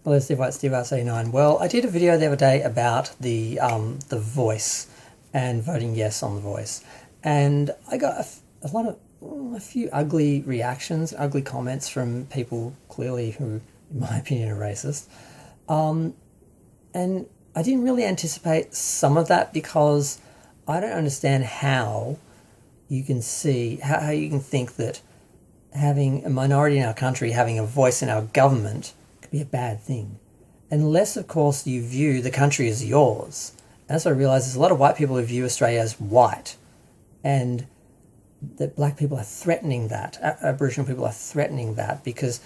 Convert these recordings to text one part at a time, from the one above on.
Hello, Steve White 89. Well, I did a video the other day about the voice and voting yes on the voice, and I got a few ugly reactions, ugly comments from people clearly who, in my opinion, are racist. And I didn't really anticipate some of that because I don't understand how you can see how you can think that having a minority in our country having a voice in our government could be a bad thing, unless of course you view the country as yours. And that's what I realise, there's a lot of white people who view Australia as white, and that black people are threatening that, Aboriginal people are threatening that because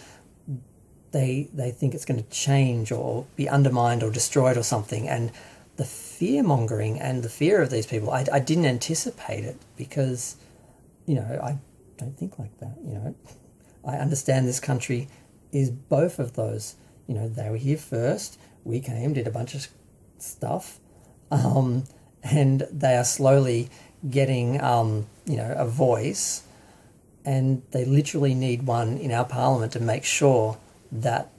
they think it's going to change or be undermined or destroyed or something. And the fear mongering and the fear of these people, I didn't anticipate it because, I don't think like that. I understand this country is both of those. They were here first, we came, did a bunch of stuff, and they are slowly getting a voice, and they literally need one in our parliament to make sure that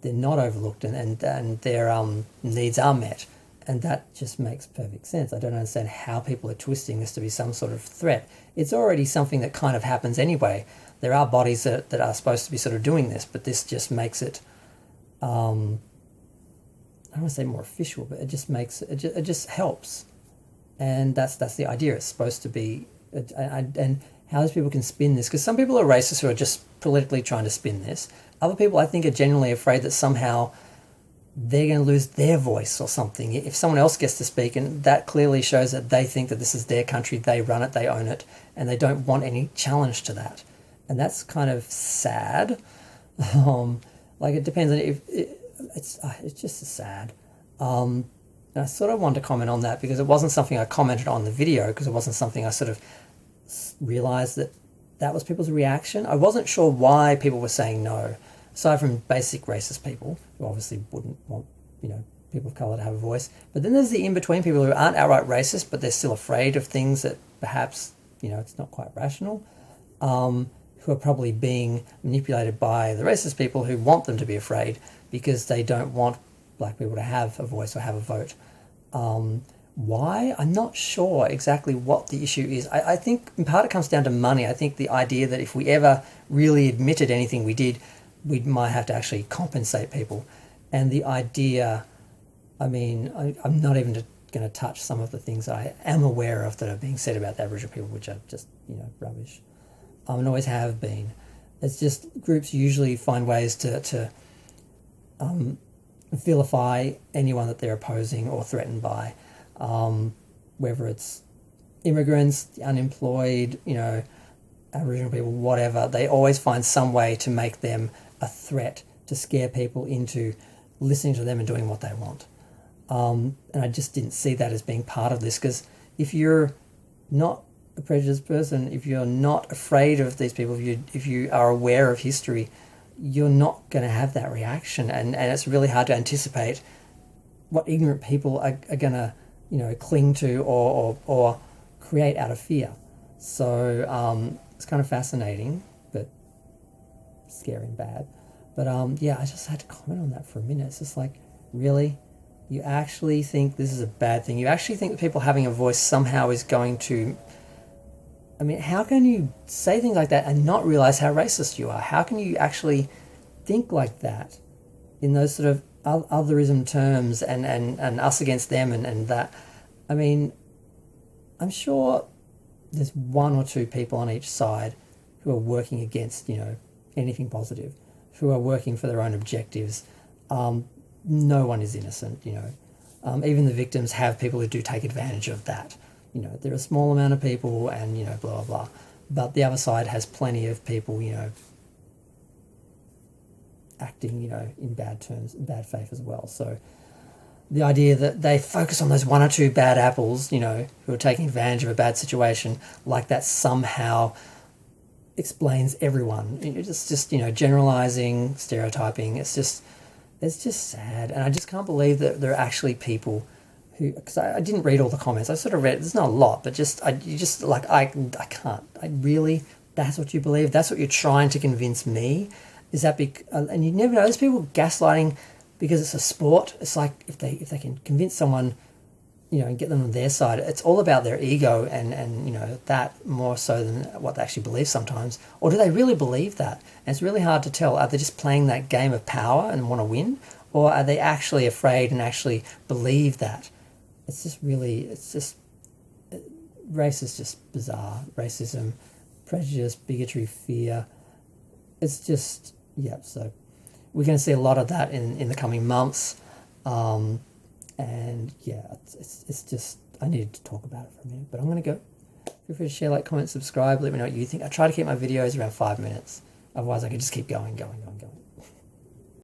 they're not overlooked and their needs are met. And that just makes perfect sense. I don't understand how people are twisting this to be some sort of threat. It's already something that kind of happens anyway. There are bodies that are supposed to be sort of doing this, but this just makes it, I don't want to say more official, but it just makes it just helps. And that's the idea. It's supposed to be, and how those people can spin this, because some people are racist who are just politically trying to spin this. Other people, I think, are genuinely afraid that somehow they're going to lose their voice or something if someone else gets to speak, and that clearly shows that they think that this is their country, they run it, they own it, and they don't want any challenge to that. And that's kind of sad. It depends on if it's just sad. And I sort of wanted to comment on that because it wasn't something I commented on the video, because it wasn't something I sort of realised that was people's reaction. I wasn't sure why people were saying no, aside from basic racist people who obviously wouldn't want, people of colour to have a voice. But then there's the in-between people who aren't outright racist, but they're still afraid of things that perhaps, it's not quite rational, who are probably being manipulated by the racist people who want them to be afraid because they don't want black people to have a voice or have a vote. Why? I'm not sure exactly what the issue is. I think in part it comes down to money. I think the idea that if we ever really admitted anything we did, we might have to actually compensate people. And the idea, I'm not even going to touch some of the things I am aware of that are being said about the Aboriginal people, which are just, rubbish. And always have been. It's just groups usually find ways to vilify anyone that they're opposing or threatened by, whether it's immigrants, the unemployed, Aboriginal people, whatever. They always find some way to make them a threat, to scare people into listening to them and doing what they want. And I just didn't see that as being part of this, because if you're not a prejudiced person, if you're not afraid of these people, if you are aware of history, you're not going to have that reaction, and it's really hard to anticipate what ignorant people are going to cling to or create out of fear. So it's kind of fascinating, but scary and bad. But I just had to comment on that for a minute. It's just like, really? You actually think this is a bad thing? You actually think that people having a voice somehow is going to... how can you say things like that and not realise how racist you are? How can you actually think like that in those sort of otherism terms and us against them and that? I'm sure there's one or two people on each side who are working against, anything positive, who are working for their own objectives. No one is innocent, Even the victims have people who do take advantage of that. They're a small amount of people and, blah, blah, blah. But the other side has plenty of people, acting, in bad terms, in bad faith as well. So the idea that they focus on those one or two bad apples, who are taking advantage of a bad situation, like that somehow explains everyone. It's just, generalising, stereotyping. It's just sad. And I just can't believe that there are actually people who, because I didn't read all the comments. I sort of read, there's not a lot, but I can't. That's what you believe? That's what you're trying to convince me? Is that and you never know, there's people gaslighting because it's a sport. It's like if they can convince someone, and get them on their side, it's all about their ego and that more so than what they actually believe sometimes. Or do they really believe that? And it's really hard to tell. Are they just playing that game of power and want to win? Or are they actually afraid and actually believe that? Race is just bizarre. Racism, prejudice, bigotry, fear. It's just, so we're going to see a lot of that in the coming months. It's just, I needed to talk about it for a minute, but I'm going to go. Feel free to share, like, comment, subscribe, let me know what you think. I try to keep my videos around 5 minutes. Otherwise, I could just keep going.